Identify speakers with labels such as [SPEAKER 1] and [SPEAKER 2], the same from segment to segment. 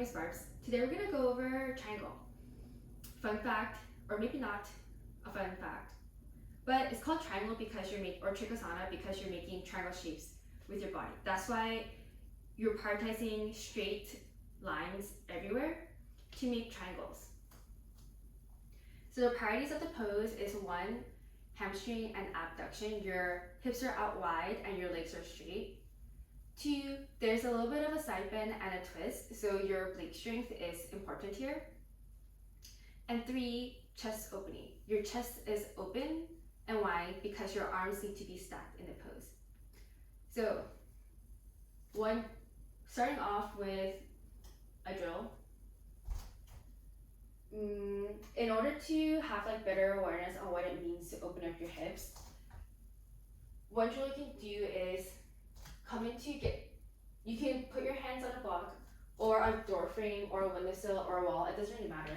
[SPEAKER 1] name is Barbs. Today we're going to go over triangle. Fun fact, or maybe not a fun fact, but it's called triangle because or Trikonasana because you're making triangle shapes with your body. That's why you're prioritizing straight lines everywhere to make triangles. So the priorities of the pose is 1, hamstring and abduction. Your hips are out wide and your legs are straight. 2, there's a little bit of a side bend and a twist, so your oblique strength is important here. And 3, chest opening. Your chest is open and wide because your arms need to be stacked in the pose. So, starting off with a drill. In order to have better awareness on what it means to open up your hips, one drill you can do is you can put your hands on a block or a door frame or a windowsill or a wall, it doesn't really matter.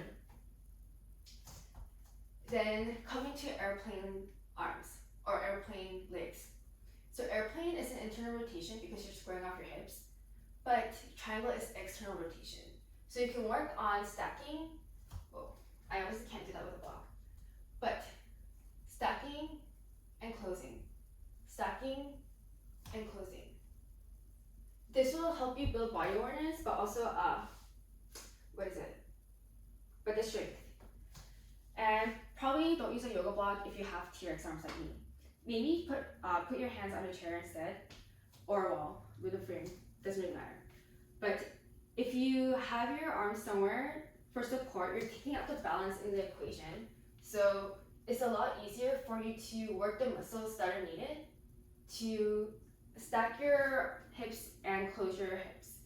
[SPEAKER 1] Then come into airplane arms or airplane legs. So airplane is an internal rotation because you're squaring off your hips, but triangle is external rotation. So you can work on stacking. I obviously can't do that with a block, but stacking and closing, stacking and closing. This will help you build body awareness, but also but the strength. And probably don't use a yoga block if you have T-Rex arms like me. Maybe put your hands on a chair instead, or a wall with a frame. Doesn't really matter. But if you have your arms somewhere for support, you're taking out the balance in the equation. So it's a lot easier for you to work the muscles that are needed to stack your hips and close your hips.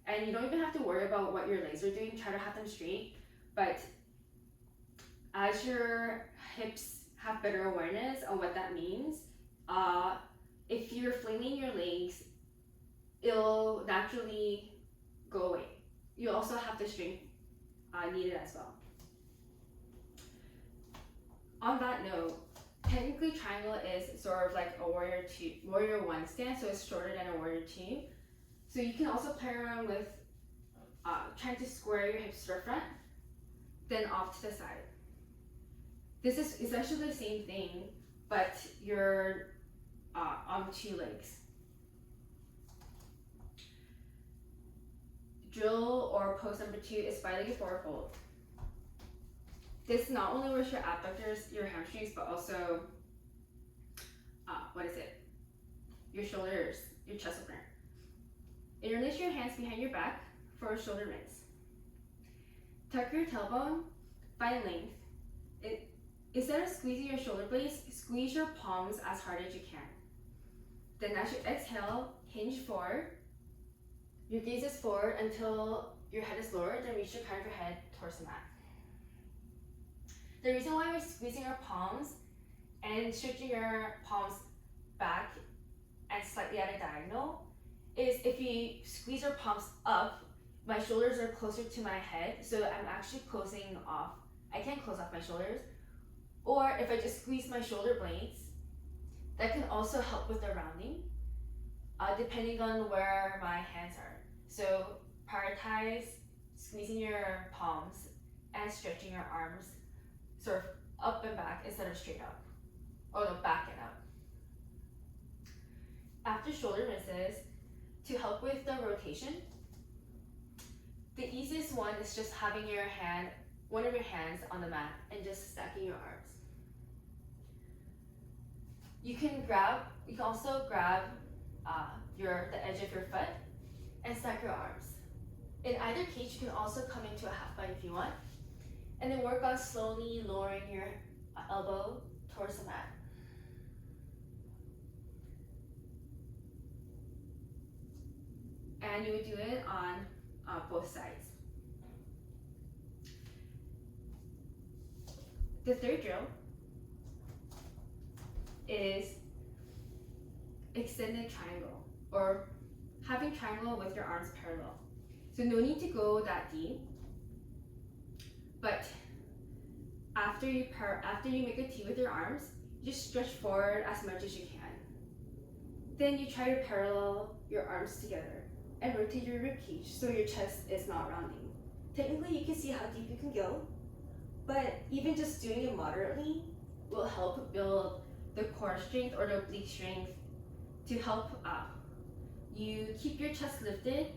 [SPEAKER 1] And you don't even have to worry about what your legs are doing. Try to have them straight. But as your hips have better awareness on what that means, if you're flailing your legs, it'll naturally go away. You also have the strength needed as well. On that note, technically triangle is sort of like a warrior 1 stance, so it's shorter than a warrior 2. So you can also play around with trying to square your hips to the front, then off to the side. This is essentially the same thing, but you're on 2 legs. Drill or pose number 2 is bi-legged forward fold. This not only works your abductors, your hamstrings, but also your shoulders, your chest opener. Interlace your hands behind your back for a shoulder rinse. Tuck your tailbone, find length. Instead of squeezing your shoulder blades, squeeze your palms as hard as you can. Then as you exhale, hinge forward. Your gaze is forward until your head is lowered, then reach the crown of your head towards the mat. The reason why we're squeezing our palms and stretching your palms back and slightly at a diagonal is if you squeeze your palms up, my shoulders are closer to my head, so I'm actually closing off. I can't close off my shoulders. Or if I just squeeze my shoulder blades, that can also help with the rounding, depending on where my hands are. So prioritize squeezing your palms and stretching your arms sort of up and back instead of straight up, or no, back and up. After shoulder rinses, to help with the rotation, the easiest one is just having one of your hands on the mat and just stacking your arms. You can also grab the edge of your foot and stack your arms. In either case, you can also come into a half bind if you want, and then work on slowly lowering your elbow towards the mat. And you would do it on both sides. The third drill is extended triangle, or having triangle with your arms parallel. So no need to go that deep, but after you make a T with your arms, you just stretch forward as much as you can. Then you try to parallel your arms together and rotate your rib cage so your chest is not rounding. Technically, you can see how deep you can go, but even just doing it moderately will help build the core strength or the oblique strength to help you keep your chest lifted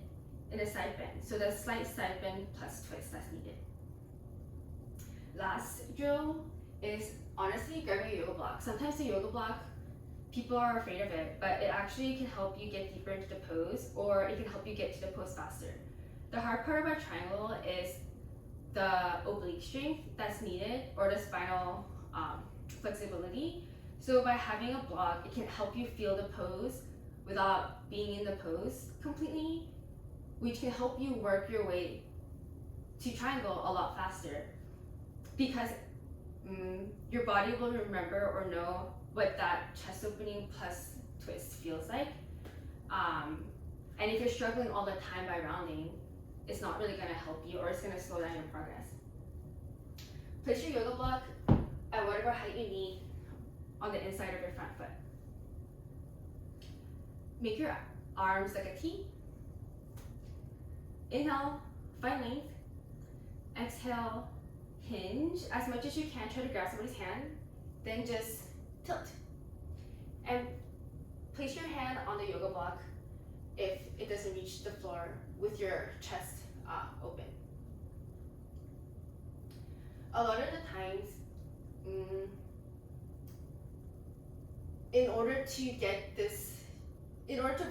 [SPEAKER 1] in a side bend. So the slight side bend plus twist that's needed. Last drill is honestly grabbing a yoga block. Sometimes the yoga block, people are afraid of it, but it actually can help you get deeper into the pose, or it can help you get to the pose faster. The hard part about triangle is the oblique strength that's needed, or the spinal flexibility. So by having a block, it can help you feel the pose without being in the pose completely, which can help you work your way to triangle a lot faster, because your body will remember or know what that chest opening plus twist feels like. And if you're struggling all the time by rounding, it's not really going to help you, or it's going to slow down your progress. Place your yoga block at whatever height you need on the inside of your front foot. Make your arms like a T. Inhale, find length. Exhale, hinge as much as you can. Try to grab somebody's hand. Then just tilt. And place your hand on the yoga block if it doesn't reach the floor with your chest open. A lot of the times, in order to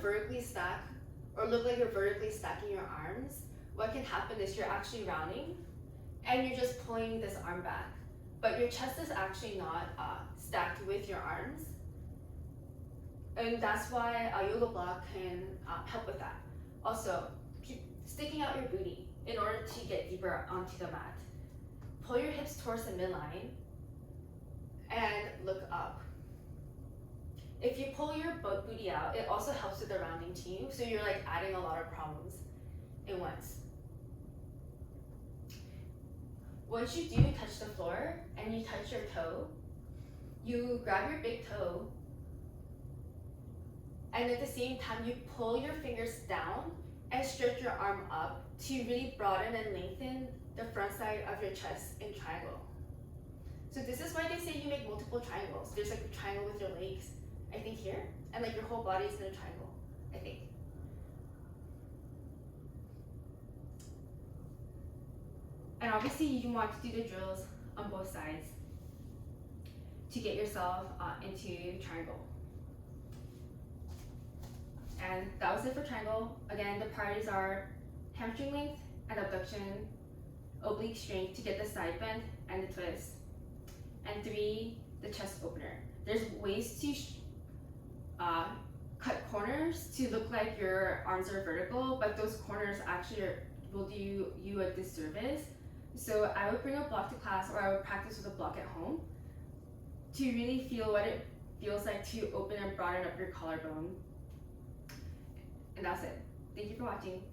[SPEAKER 1] vertically stack or look like you're vertically stacking your arms, what can happen is you're actually rounding and you're just pulling this arm back, but your chest is actually not stacked with your arms. And that's why a yoga block can help with that. Also, keep sticking out your booty in order to get deeper onto the mat. Pull your hips towards the midline and look up. If you pull your booty out, it also helps with the rounding too, so you're like adding a lot of problems in once. Once you do touch the floor and you touch your toe, you grab your big toe, and at the same time you pull your fingers down and stretch your arm up to really broaden and lengthen the front side of your chest in triangle. So this is why they say you make multiple triangles. There's like a triangle with your legs, I think here, and like your whole body is in a triangle, I think. And obviously you want to do the drills on both sides to get yourself into triangle. And that was it for triangle. Again, the priorities are hamstring length and abduction, oblique strength to get the side bend and the twist, and 3, the chest opener. There's ways to cut corners to look like your arms are vertical, but those corners actually will do you a disservice. So I would bring a block to class, or I would practice with a block at home to really feel what it feels like to open and broaden up your collarbone. And that's it. Thank you for watching.